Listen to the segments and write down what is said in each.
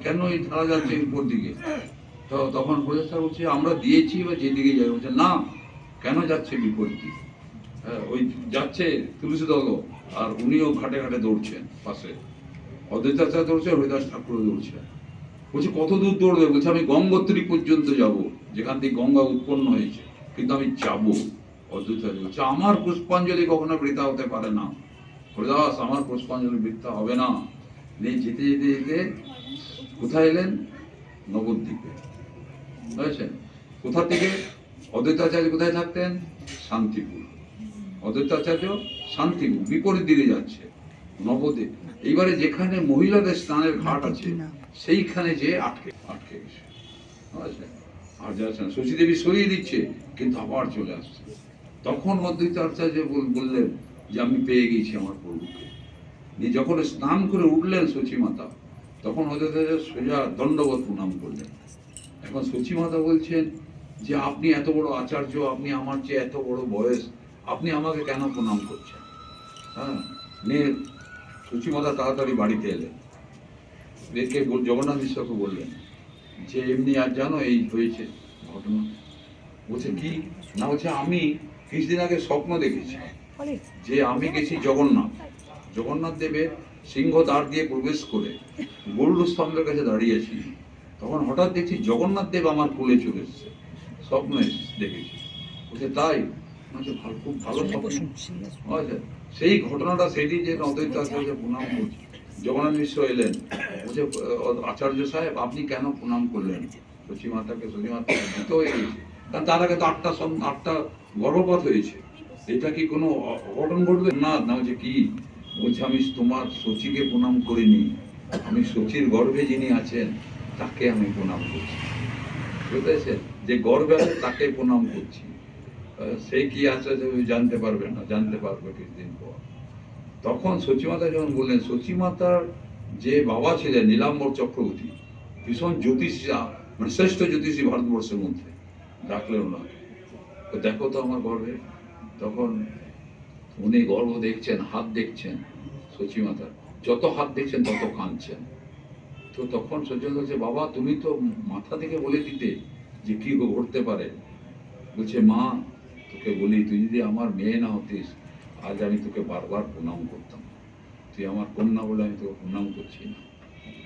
কেন এই ধারা যাচ্ছে উপর দিকে? তো তখন প্রফেসর বলছে আমরা দিয়েছি, বা যেদিকে যাবে। বলছে না, কেন যাচ্ছে বিপরীত দিকে? ওই যাচ্ছে তুলসী দল, আর উনিও ঘাটে ঘাটে দৌড়ছেন পাশে, অদ্বৈতাচার্য দৌড়ছে, হরিদাস ঠাকুর দৌড়ছে। বলছে কত দূর দৌড়বে? বলছে আমি গঙ্গোত্রী পর্যন্ত যাব, যেখান থেকে গঙ্গা উৎপন্ন হয়েছে, কিন্তু আমি যাব। অদ্বৈতাচার্য বলছে আমার পুষ্পাঞ্জলি কখনো বৃথা হতে পারে না, হরিদাস আমার পুষ্পাঞ্জলি বৃথা হবে না। নিয়ে যেতে যেতে যেতে কোথায় এলেন? নবদ্বীপে। বুঝেছেন? কোথা থেকে? অদ্বৈতাচার্য কোথায় থাকতেন? শান্তিপুর। অদ্বৈতাচার্য শান্তিপুর, বিপরীত দিকে যাচ্ছে নবদ্বীপ। এইবারে যেখানে মহিলাদের স্নানের ঘাট আছে, সেইখানে যে আটকে আটকে গেছে। আর যাচ্ছে না, শশী দেবী সরিয়ে দিচ্ছে, কিন্তু আবার চলে আসছে। তখন অদ্বৈতাচার্য বললেন যে আমি পেয়ে গেছি আমার প্রভুকে। যখন স্নান করে উঠলেন সচী মাতা, তখন অদ্বৈতাচার্য সোজা দণ্ডবত প্রণাম করলেন। এখন সচী মাতা বলছেন যে আপনি এত বড় আচার্য, আপনি আমার চেয়ে এত বড় বয়স, আপনি আমাকে কেন প্রণাম করছেন? হ্যাঁ, নিয়ে সচী মাতা তাড়াতাড়ি বাড়িতে এলেন। রেখে জগন্নাথ মিশ্রকে বললেন যে এমনি আর জানো এই হয়েছে ঘটনা। বলছে কি না? বলছে আমি কিছুদিন আগে স্বপ্ন দেখেছি যে আমি গেছি জগন্নাথ দেবের সিংহ দ্বার দিয়ে প্রবেশ করে গরুড় স্তম্ভের কাছে দাঁড়িয়েছি। তখন হঠাৎ দেখছি জগন্নাথ দেব আমার কোলে চলে এসছে, স্বপ্নে দেখেছি। বলছে তাই? খুব ভালো স্বপ্ন। আচ্ছা, সেই ঘটনাটা সেটি যে অদ্বৈতাচার্য প্রণাম করছে। জগন্নাথ মিশ্র এলেন, বলছে আচার্য সাহেব আপনি কেন প্রণাম করলেন? সচী মাতাকে দিতে হয়ে গেছে, কারণ তার আগে তো আটটা গর্ভপাত হয়েছে। এটা কি কোনো অঘটন ঘটবে? না না। বলছে কি? বলছে আমি তোমার সচিকে প্রণাম করিনি, আমি সচির গর্ভে যিনি আছেন তাকে আমি প্রণাম করছি। বুঝতেছেন? যে গর্ভে আছে তাকে প্রণাম করছি। সে কি আছে জানতে পারবে না, জানতে পারবে কিছুদিন পর। তখন সচিমাতা যখন বললেন, সচিমাতার যে বাবা ছিলেন নীলাম্বর চক্রবর্তী, ভীষণ জ্যোতিষী, মানে শ্রেষ্ঠ জ্যোতিষী ভারতবর্ষের মধ্যে, ডাকলেন ওনাকে, তো দেখো তো আমার গর্ভে। তখন উনি গর্ভ দেখছেন, হাত দেখছেন সচিমাতার, যত হাত দেখছেন তত কাঁদছেন। তো তখন সচিমাতা বলছে বাবা তুমি তো মাথা থেকে বলে দিতে যে কি ঘটতে পারে। বলছে মা তোকে বলি, তুই যদি আমার মেয়ে না হতিস আজ আমি তোকে বারবার প্রণাম করতাম, তুই আমার কন্যা বলে আমি তোকে প্রণাম করছি না।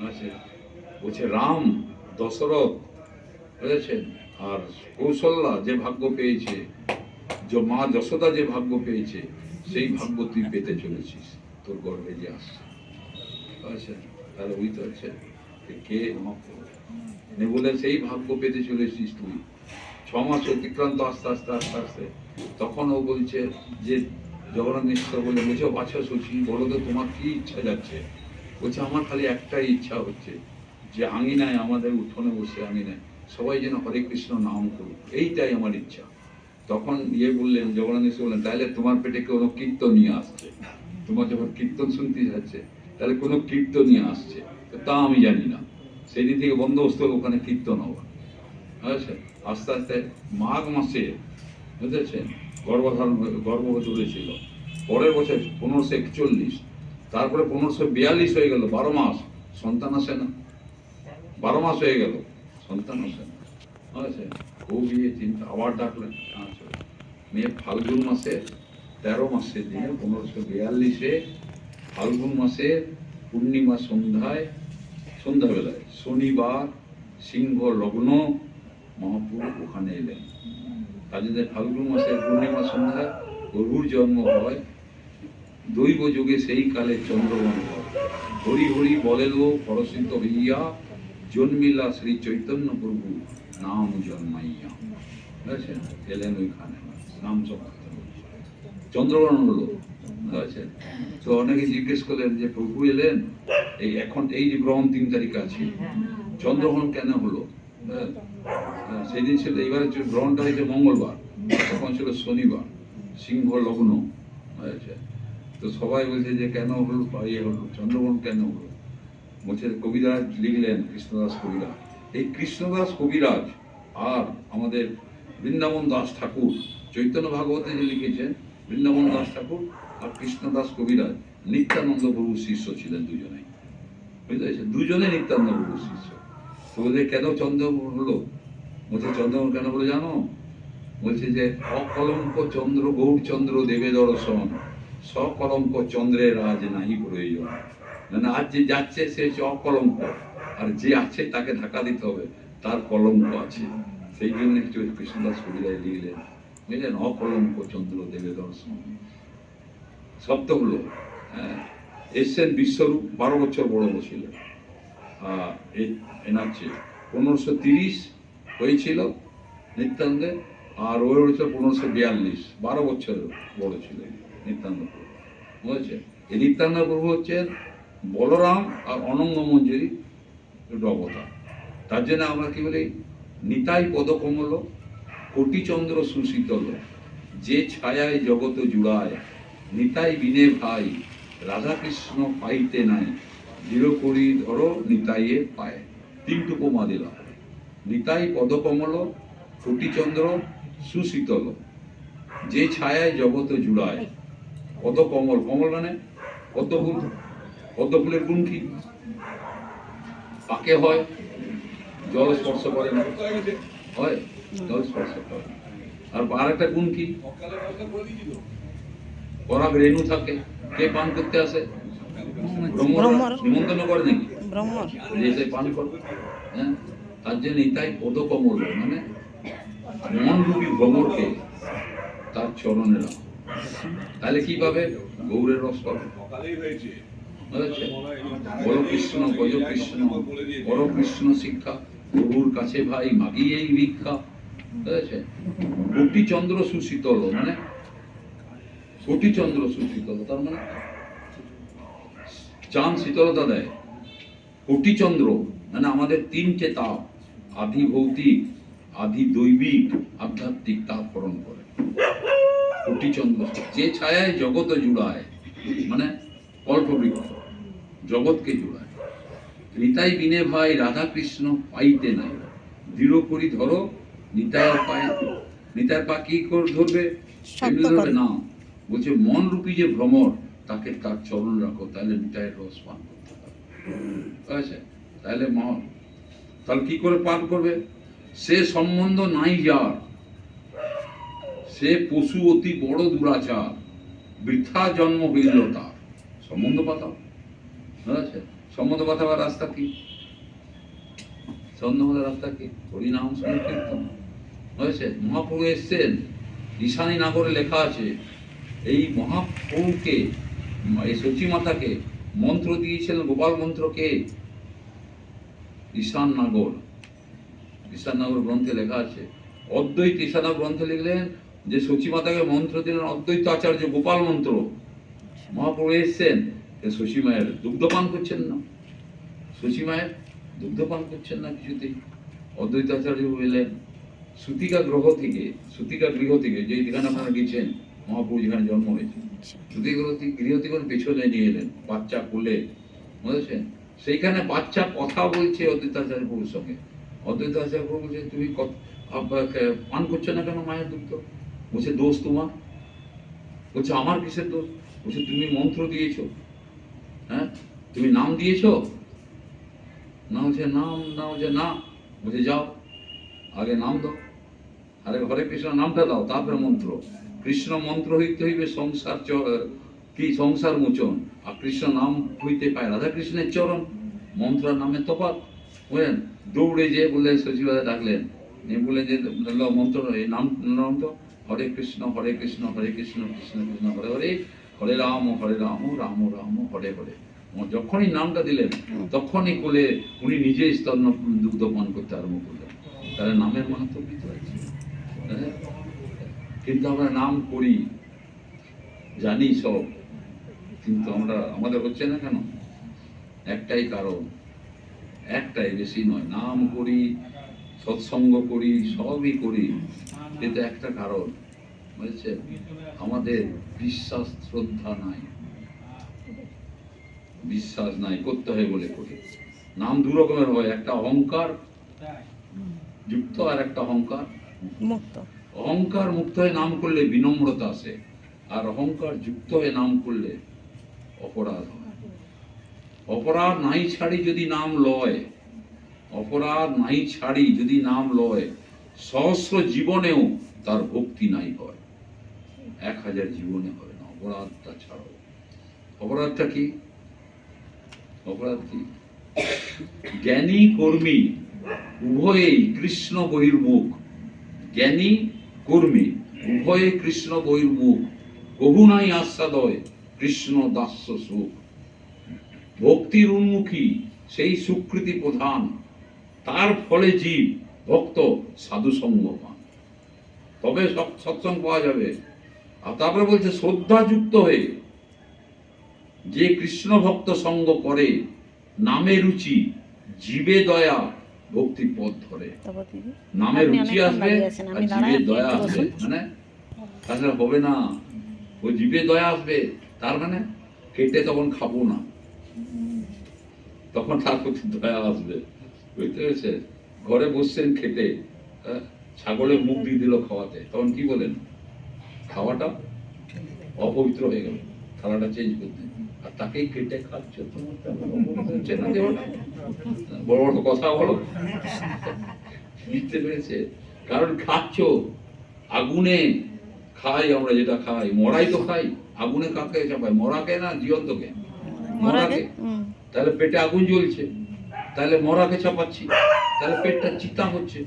আচ্ছা, বলছে রাম, দশরথ, বুঝেছেন, আর কৌশল্যা যে ভাগ্য পেয়েছে, যে মা যশোদা যে ভাগ্য পেয়েছে, সেই ভাগ্য তুই পেতে চলেছিস, তোর গর্ভে যে আসছে। আচ্ছা, তাহলে বুঝতে পারছে কে বলে সেই ভাগ্য পেতে চলেছিস তুই। 6 মাস অতিক্রান্ত আস্তে আস্তে আস্তে আস্তে তখন ও বলছে যে জগন্নাথ মিশ্র বলে, বলছে আচ্ছা সচি বলো তো তোমার কি ইচ্ছা যাচ্ছে? বলছে আমার খালি একটাই ইচ্ছা হচ্ছে যে আঙিনায়, আমাদের উঠোনে বসে আঙিনায় সবাই যেন হরে কৃষ্ণ নাম করুক, এইটাই আমার ইচ্ছা। তখন বললেন, জগন্নাথ মিশ্র বললেন তাহলে তোমার পেটে কোনো কীর্তনীয় আসছে, তোমার যখন কীর্তন শুনতে যাচ্ছে তাহলে কোনো কীর্তনীয় আসছে, তা আমি জানি না। সেই দিন থেকে বন্দোবস্ত ওখানে কীর্তন হওয়া। আচ্ছা, আস্তে আস্তে মাঘ মাসে, বুঝেছেন, গর্ভবতী হয়েছিল। পরের বছর 1541, তারপরে 1542 হয়ে গেল, 12 মাস সন্তান আসে না, 12 মাস হয়ে গেল সন্তান আসে না। আচ্ছা, খুব চিন্তা, আবার ডাকলেন। আচ্ছা, মেয়ে ফাল্গুন মাসে 13 মাসের দিনে 1542-এ ফাল্গুন মাসের পূর্ণিমা সন্ধ্যাবেলায় শনিবার, সিংহ লগ্ন, মহাপুরুষ ওখানে এলেন। কাজে ফাল্গুন মাসের পূর্ণিমা সন্ধ্যায় গরুর জন্ম হয়, দৈব যুগে সেই কালে চন্দ্রগ্রহণ হয়। হরি হরি বলেল পরশিত হইয়া, জন্মিলা শ্রী চৈতন্য প্রভু নাম জন্মাইয়া। বুঝেছেন? এলেন ওইখানে, নাম চন্দ্রগ্রহণ হলো। তো অনেকে জিজ্ঞেস করলেন যে প্রভু এলেন, এই এখন এই যে গ্রহণ 3 তারিখে আছে, চন্দ্রগ্রহণ কেন হলো? সেদিন ছিল, এইবারে গ্রহণটা হয়েছে মঙ্গলবার, তখন ছিল শনিবার, সিংহ লগ্ন। তো সবাই বলছে যে কেন হলো, হলো চন্দ্রগ্রহণ কেন হলো? বলছে কবিরাজ লিখলেন, কৃষ্ণদাস কবিরাজ। এই কৃষ্ণদাস কবিরাজ আর আমাদের বৃন্দাবন দাস ঠাকুর, চৈতন্য ভাগবতে যে লিখেছেন, বৃন্দাবন দাস ঠাকুর আর কৃষ্ণদাস কবিরাজ নিত্যানন্দ প্রভুর শিষ্য ছিলেন দুজনেই। বুঝতে পেরেছেন? দুজনে নিত্যানন্দ প্রভুর শিষ্য। তো বলছে কেন চন্দ্রমোহন হলো? বলছে চন্দ্রমোহন কেন বলে জানো? বলছে যে অকলঙ্ক চন্দ্র গৌরচন্দ্র দেবে দর্শন, সকলঙ্ক চন্দ্রের আজ নাহি প্রয়োজন। মানে আজ যে যাচ্ছে সে হচ্ছে অকলঙ্ক, আর যে আছে তাকে ধাক্কা দিতে হবে, তার কলঙ্ক আছে। সেই জন্য একটু কৃষ্ণদাস কবিরায় লিখলেন, বুঝলেন, অকলঙ্ক চন্দ্র দেবে দর্শন। শব্দগুলো এসছেন বিশ্বরূপ 12 বছর বড় ছিল, এনার চেয়ে 1530 হয়েছিল নিত্যানন্দের, আর ওই হচ্ছে 1542, 12 বছর বড় ছিল নিত্যানন্দ প্রভু। বুঝেছে? এই নিত্যানন্দ প্রভু হচ্ছেন বলরাম আর অনঙ্গ মঞ্জুরি দুটো অবতার। তার জন্য আমরা কি বলি, নিতাই পদকমল কোটিচন্দ্র সুশীতল, যে ছায়ায় জগত জুড়ায়, নিতাই বিনে ভাই রাধাকৃষ্ণ পাইতে নাই, দৃঢ় করি ধরো নিতাইয়ে পায়। 3 উপমা দিলাম, নিতাই পদকমল কোটিচন্দ্র সুশীতল, যে ছায়ায় জগত জুড়ায়। পদকমল, কমল মানে পদ্মফুল, পদ্মফুলের গুণ কি? পাকে হয়, জল স্পর্শ করে না, হয় জল স্পর্শ করে। আর একটা গুণ কি? পরাগ রেণু থাকে। কে পান করতে আসে? ব্রহ্মরা নিমন্ত্রণ করে নাকি? যে পান করবে। হ্যাঁ, তার জন্য তাই পদকমল মানে মন রূপী ভ্রমরকে তার চরণে রাখ। তাহলে কি পাবে? গৌরের রস পাবে। বড় কৃষ্ণ ভজ কৃষ্ণ, বড় কৃষ্ণ শিক্ষা, প্রভুর কাছে ভাই মাগি এই ভিক্ষা। বুঝেছে? কোটিচন্দ্র সুশীতল মানে কোটিচন্দ্র সুশীতল, তার মানে চাঁদ শীতলতা দেয়। কোটিচন্দ্র মানে আমাদের 3টে তাপ, আধি ভৌতিক, আধি দৈবিক, আধ্যাত্মিক তাপ হরণ করে। কোটিচন্দ্র, যে ছায়ায় জগৎ জুড়ায় মানে কল্পবৃক্ষ, জগৎকে জুড়ায়। নিতাই বিনে ভাই রাধা কৃষ্ণ পাইতে নাই, দৃঢ় করি ধরো নিতায়ের পায়। নিতায়ের পা কি করে ধরবে? ধরবে না, বলছে মন রূপী যে ভ্রমর, তাকে তার চরণ রাখো, তাহলে নিতায়ের রস পান করতে পারবে। তাহলে তাহলে কি করে পান করবে? সে সম্বন্ধ নাই যার, সে পশু অতি বড় দুরাচার, বৃথা জন্ম হইল তার। সম্বন্ধ পাতাও, বুঝেছে? সম্বন্ধ পাতাবার রাস্তা কি? সম্বন্ধ রাস্তা কি? হরিনাম সংকীর্তন। বুঝেছে? মহাপ্রভু এসছেন, ঈশানী নাগরে লেখা আছে, এই মহাপ্রভুকে, এই সচী মাতাকে মন্ত্র দিয়েছিলেন। গোপাল মন্ত্রকে ঈশান নাগর, ঈশান নাগর গ্রন্থে লেখা আছে। অদ্বৈত ঈশান গ্রন্থে লিখলেন যে সচী মাতাকে মন্ত্র দিলেন অদ্বৈত আচার্য গোপাল মন্ত্র। মহাপ্রভু এসছেন, শশী মায়ের দুগ্ধপান করছেন না, শশী মায়ের দুগ্ধপান করছেন না কিছুতেই। অদ্বৈত আচার্য বললেন সুতিকা গৃহ থেকে, সুতিকা গৃহ থেকে, যে যেখানে আপনারা গেছেন, মহাপ্রভু যেখানে জন্ম হয়েছে, সুতিকা গৃহ থেকে পেছনে নিয়ে এলেন বাচ্চা কোলে। বুঝেছেন? সেইখানে বাচ্চা কথা বলছে অদ্বৈত আচার্য প্রভুর সঙ্গে। অদ্বৈত আচার্য প্রভু বলছে তুমি পান করছো না কেন মায়ের দুগ্ধ? বলছে দোষ তোমার। বলছে আমার কিসের দোষ? বলছে তুমি মন্ত্র দিয়েছো, হ্যাঁ তুমি নাম দিয়েছো না? বলছে নাম না। বলছে না। বলছে যাও আগে নাম দাও, আরে হরে কৃষ্ণ নামটা দাও, তারপরে মন্ত্র। কৃষ্ণ মন্ত্র হইতে হইবে সংসার কি সংসার মোচন, আর কৃষ্ণ নাম হইতে পায় রাধা কৃষ্ণের চরণ। মন্ত্র নামে তফাৎ। বুঝলেন? দৌড়ে যে বলে সচিবালয় ডাকলেন, বলে যে মন্ত্র নাম তো হরে কৃষ্ণ হরে কৃষ্ণ হরে কৃষ্ণ কৃষ্ণ কৃষ্ণ হরে হরে, হরে রাম রাম রাম হরে হরে। যখনই নামটা দিলেন তখনই কোলে উনি নিজে স্তন দুগ্ধ পান করতে আরম্ভ করলেন। তাহলে নামের মাহাত্ম বুঝতে পারছি। কিন্তু আমরা নাম করি, জানি সব, কিন্তু আমাদের হচ্ছে না কেন? একটাই কারণ, একটাই, বেশি নয়। নাম করি, সৎসঙ্গ করি, সবই করি, কিন্তু একটা কারণ, বুঝছে, আমাদের বিশ্বাস শ্রদ্ধা নাই, বিশ্বাস নাই, করতে হয় বলে করি। নাম 2 রকমের হয়, একটা অহংকার যুক্ত আর একটা অহংকার মুক্ত। অহংকার মুক্ত হয়ে নাম করলে বিনম্রতা আসে, আর অহংকার যুক্ত হয়ে নাম করলে অপরাধ হয়। অপরাধ নাই ছাড়ি যদি নাম লয়, অপরাধ নাই ছাড়ি যদি নাম লয়, সহস্র জীবনেও তার ভক্তি নাই হয়। 1000 জীবনে হয় না অপরাধটা ছাড়ো। অপরাধটা কি? অপরাধ কি? জ্ঞানী কর্মী উভয়েই কৃষ্ণ বহির্মুখ। জ্ঞানী কর্মী উভয়ে কৃষ্ণ বহির্মুখ, কহু নাই আস্বাদয় কৃষ্ণ দাস্য সুখ। ভক্তির উন্মুখী সেই সুকৃতি প্রধান, তার ফলে জীব ভক্ত সাধু সঙ্গ পান। তবে সৎসঙ্গ পাওয়া যাবে। আর তারপরে বলছে শ্রদ্ধাযুক্ত হয়ে যে কৃষ্ণ ভক্ত সঙ্গ করে, নামে রুচি জীবে দয়া ভক্তি পথ ধরে। নামে রুচি আসবে আর জীবে দয়া আসবে, মানে তাহলে হবে না। ও জীবে দয়া আসবে, তার মানে কেটে তখন খাবো না, তখন তার প্রতি দয়া আসবে। বুঝতে পেরেছে? ঘরে বসছেন খেতে, ছাগলের মুখ দিয়ে দিল খাওয়াতে, তখন কি বলেন? খাওয়াটা অপবিত্র হয়ে গেল, থালাটা চেঞ্জ করতে, আর তাকেই কেটে খাচ্ছ। বড় বড় কথা বলো, বুঝতে পেরেছে? কারণ খাচ্ছ আগুনে। খাই আমরা যেটা খাই, মরাই তো খাই। আগুনে কাকে চাপাই? মরাকে না জীবন্তকে? মরাকে। তাহলে পেটে আগুন জ্বলছে, তাহলে মরাকে চাপাচ্ছি, তাহলে পেটটা চিতা হচ্ছে।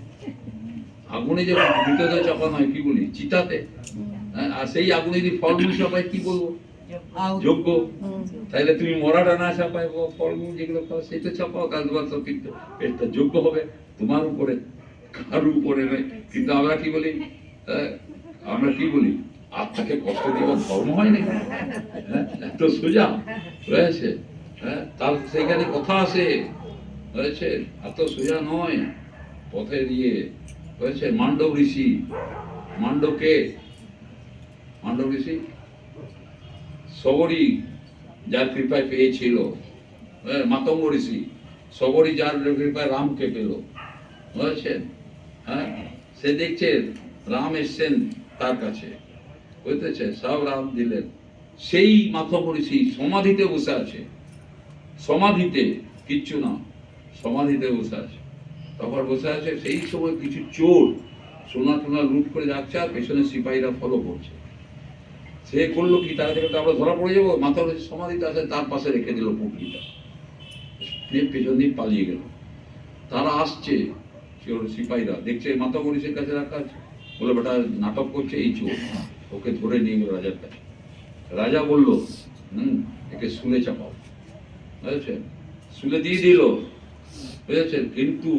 আগুনে যে মৃতদেহ চাপানো হয় কি বলি? চিতাতে। আর সেই আগুনে যদি ফলমূল চাপাই কি বলবো? যোগ্য। তাহলে তুমি মরাটা না চাপাই, ফলমূল যেগুলো খাও সেটা চাপাও, তাহলে তোমার তো পেটটা যোগ্য হবে। তোমার উপরে, কার উপরে নয়। কিন্তু আমরা কি বলি? আমরা কি বলি? আত্মাকে কষ্ট দেওয়া ধর্ম হয় নাকি? এত সোজা হয়েছে? তার সেইখানে কথা আছে, হয়েছে? এত সোজা নয়। পথে দিয়ে হয়েছে মান্ডব ঋষি। মান্ডবকে, মান্ডব ঋষি সবরী যার কৃপায় পেয়েছিল, মাতঙ্গ ঋষি সবরী যার কৃপায় রামকে পেল, বুঝেছেন? সে দেখছে রাম এসছেন তার কাছে, বুঝতেছে? সব রাম দিলেন। সেই মাতঙ্গ ঋষি সমাধিতে বসে আছে, সমাধিতে, কিচ্ছু না, সমাধিতে বসে আছে। তখন বসে আছে, সেই সময় কিছু চোর সোনা টোনা লুট করে যাচ্ছে, আর পেছনে সিপাহীরা ফলো করছে। সে করলো কি? তারা থেকে আমরা ধরা পড়ে যাবো। মাথা সমাধিতে আছে, তার পাশে রেখে দিল পুটলিটা, পেছন দিয়ে পালিয়ে গেল। তারা আসছে, সিপাহীরা দেখছে মাথা মনীষের কাছে রাখা আছে, বলে বেটা নাটক করছে এই চোর, ওকে ধরে নিয়ে গেল রাজার কাছে। রাজা বলল একে শুলে চাপাও, বুঝেছেন? শুলে দিয়ে দিল, বুঝেছেন? কিন্তু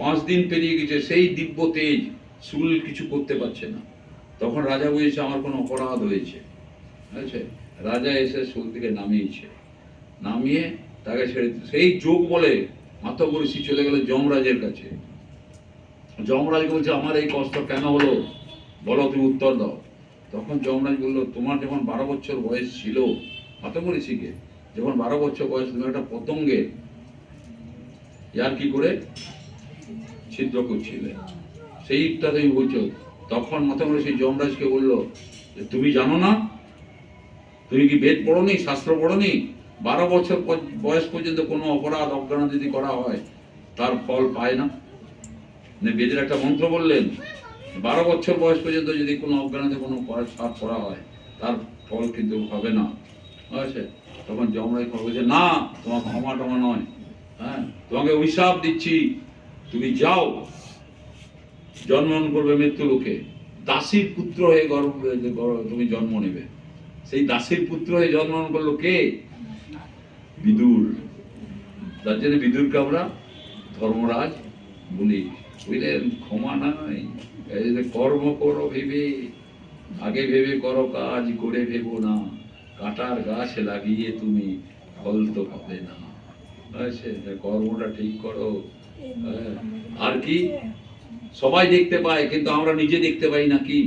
5 দিন পেরিয়ে গেছে, সেই দিব্য তেজ শুল কিছু করতে পারছে না। তখন রাজা বুঝেছে আমার কোনো অপরাধ হয়েছে, বুঝেছে? রাজা এসে শুল থেকে নামিয়েছে, নামিয়ে তাকে ছেড়ে, সেই যোগ বলে মাতঙ্গ ঋষি চলে গেল যমরাজের কাছে। যমরাজ বলছে আমার এই কষ্ট কেন হলো, বলো, তুমি উত্তর দাও। তখন যমরাজ বললো তোমার যখন 12 বছর বয়স ছিল, মাতঙ্গ ঋষিকে যখন 12 বছর বয়স, তুমি একটা পতঙ্গে ইয়ার কি করে ছিদ্র করছিলে, সেইটা তুমি বলছো। তখন মাতঙ্গ ঋষি যমরাজকে বললো তুমি জানো না? তুমি কি বেদ পড়োনি, শাস্ত্র পড়োনি? 12 বছর বয়স পর্যন্ত কোনো অপরাধ অজ্ঞান যদি করা হয় তার ফল পায় না। বেদের একটা মন্ত্র বললেন, 12 বছর বয়স পর্যন্ত যদি কোনো অজ্ঞানতে কোনো পাপ করা হয় তার ফল কিন্তু হবে না, আছে? তখন যমরাজ বলছে না, তোমার ক্ষমা টমা নয়, তোমাকে অভিশাপ দিচ্ছি, তুমি যাও, জন্মগ্রহণ করবে মৃত্যু লোকে, দাসীর পুত্র হয়ে তুমি জন্ম নেবে। সেই দাসীর পুত্র হয়ে জন্মগ্রহণ করলো কে? বিদুর। তার জন্য বিদুরকে আমরা ধর্মরাজ বলি, বুঝলেন? ক্ষমা নাই, কর্ম করো ভেবে, আগে ভেবে করো কাজ, করে ভেবো না, কাঁটার গাছ লাগিয়ে তুমি ফল তো পাবে না। কর্মটা ঠিক করো। আর কি? সবাই দেখতে পায় কিন্তু আমরা নিজে দেখতে পাই না। কি?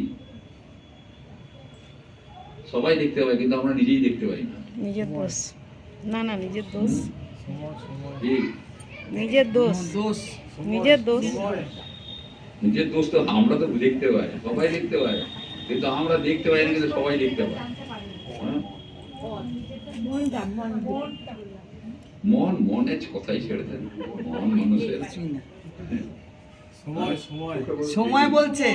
সবাই দেখতে পায় কিন্তু আমরা নিজেই দেখতে পাই না। নিজের দোষ না, না নিজের দোষ, নিজের দোষ, নিজের দোষ, নিজের দোষ তো আমরা তো দেখতে পাই, সবাই দেখতে পায় কিন্তু আমরা দেখতে পাই না, কিন্তু সবাই দেখতে পায়। মনের কথাই ছেড়ে দেন, মন মানুষের সময় বলছে,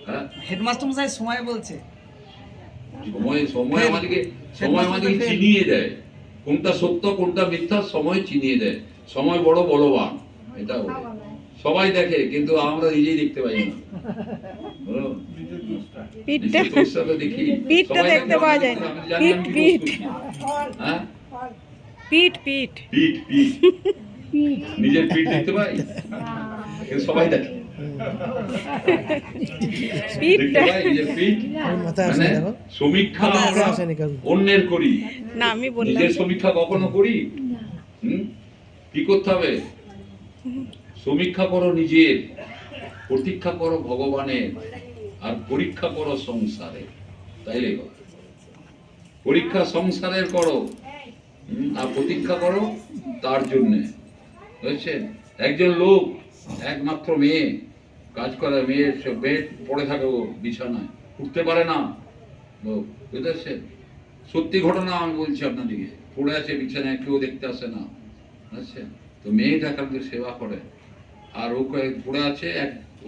হ্যাঁ হেডমাস্টার মশাই সময় বলছে। সময় আমাদেরকে চিনিয়ে দেয়, কোনটা সত্য কোনটা মিথ্যা সময় চিনিয়ে দেয়। সময় বড় বলবান, এটা বলে। সবাই দেখে কিন্তু আমরা নিজেই দেখতে পাই না। বুঝলো? পিঠটা নিজের দোষটা তো দেখি। পিঠটা সবাই দেখতে দেখে, পাওয়া আমি যায় না। জানি আমি কি পিঠ, দোষ করছি। হ্যাঁ পিঠ পিঠ পিঠ পিঠ নিজের পিঠ দেখতে পাই কিন্তু সবাই দেখে, পিঠটা দেখতে পাই নিজের পিঠ। মানে সমীক্ষা আমরা অন্যের করি, না আমি বললাম নিজের সমীক্ষা কখনো করি? কি করতে হবে? সমীক্ষা করো নিজের, প্রতীক্ষা করো ভগবানের, আর পরীক্ষা করো সংসারের। তাইলে হবে। পরীক্ষা সংসারের করো, আর প্রতীক্ষা করো তার জন্যে। বুঝছেন? একজন লোক, একমাত্র মেয়ে, কাজ করে মেয়ে, সে বেড পড়ে থাকে, ও বিছানায় উঠতে পারে না। বুঝতে পারছেন? সত্যি ঘটনা আমি বলছি আপনাদেরকে, পড়ে আছে বিছানায়, কেউ দেখতে আসে না। বুঝছেন? তো মেয়েটা কালকে সেবা করে, আর ও পড়ে আছে,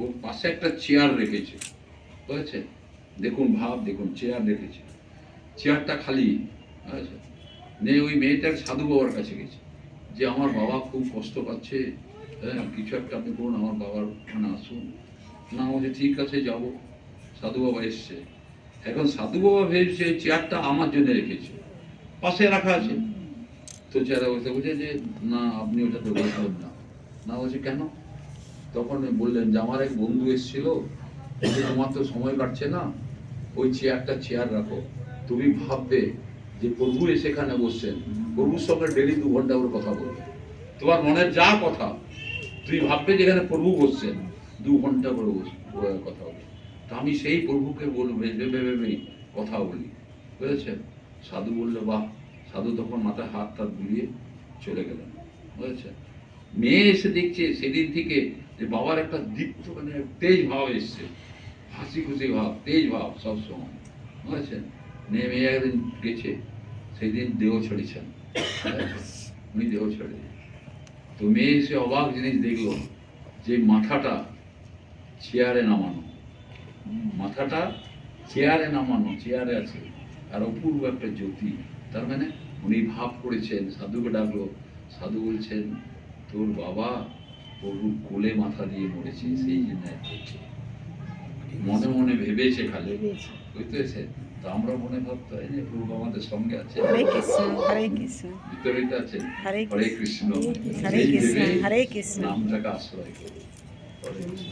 ওর পাশে একটা চেয়ার রেখেছে। বুঝেছে? দেখুন ভাব, দেখুন চেয়ার রেখেছে, চেয়ারটা খালি। আচ্ছা, নিয়ে ওই মেয়েটার সাধু বাবার কাছে গেছে যে আমার বাবা খুব কষ্ট পাচ্ছে, হ্যাঁ কিছু একটা আপনি করুন, আমার বাবার ওখানে আসুন। না বলছে ঠিক আছে যাব। সাধু বাবা এসছে। এখন সাধু বাবা ভেবেছে চেয়ারটা আমার জন্য রেখেছে, পাশে রাখা আছে। তো চেয়ারে বসে বলছে যে না আপনি ওটাতে বসবেন না। না বলছে কেন? তখন বললেন যে আমার এক বন্ধু এসেছিল, তোমার তো সময় কাটছে না, ওই চেয়ার রাখো। তুমি ভাববে যে প্রভু এসে এখানে বসছেন, প্রভুর সঙ্গে ডেলি 2 ঘন্টা করে কথা বলবে। তোমার মনের যা কথা তুমি ভাববে যেখানে প্রভু বসছেন, 2 ঘন্টা করে কথা বলবে। তো আমি সেই প্রভুকে বলবে ভেবে ভেবে কথা বলি। বুঝেছেন? সাধু বললে বাহ। সাধু তখন মাথায় হাত টাত বুলিয়ে চলে গেলেন। বুঝেছেন? মেয়ে এসে দেখছে সেদিন থেকে যে বাবার একটা দীপ্ত, মানে তেজ ভাব এসছে, হাসি খুশি ভাব, তেজ ভাব সবসময়। বুঝেছেন? মেয়ে একদিন গেছে, সেই দিন দেহ ছড়িয়েছেন, উনি দেহ ছড়ে। তো মেয়ে এসে অবাক জিনিস দেখলো যে মাথাটা চেয়ারে নামানো, মাথাটা চেয়ারে নামানো, চেয়ারে আছে, আর অপূর্ব একটা জ্যোতি। তার মানে উনি ভাব করেছেন, সাধুকে ডাকলো। সাধু বলছেন তোর বাবা প্রভুর কোলে মাথা দিয়ে মরেছে, সেই জন্য মনে মনে ভেবেছে খালি। বুঝতে পেরেছে? তো আমরা মনে ভাবতে হয় যে প্রভু আমাদের সঙ্গে আছে, হরে কৃষ্ণ হরে কৃষ্ণ ভিতরেই আছে। হরে হরে কৃষ্ণ, হরে সেই কৃষ্ণ ভেবে হরে কৃষ্ণ। নামটাকে আশ্রয় করি। হরে কৃষ্ণ।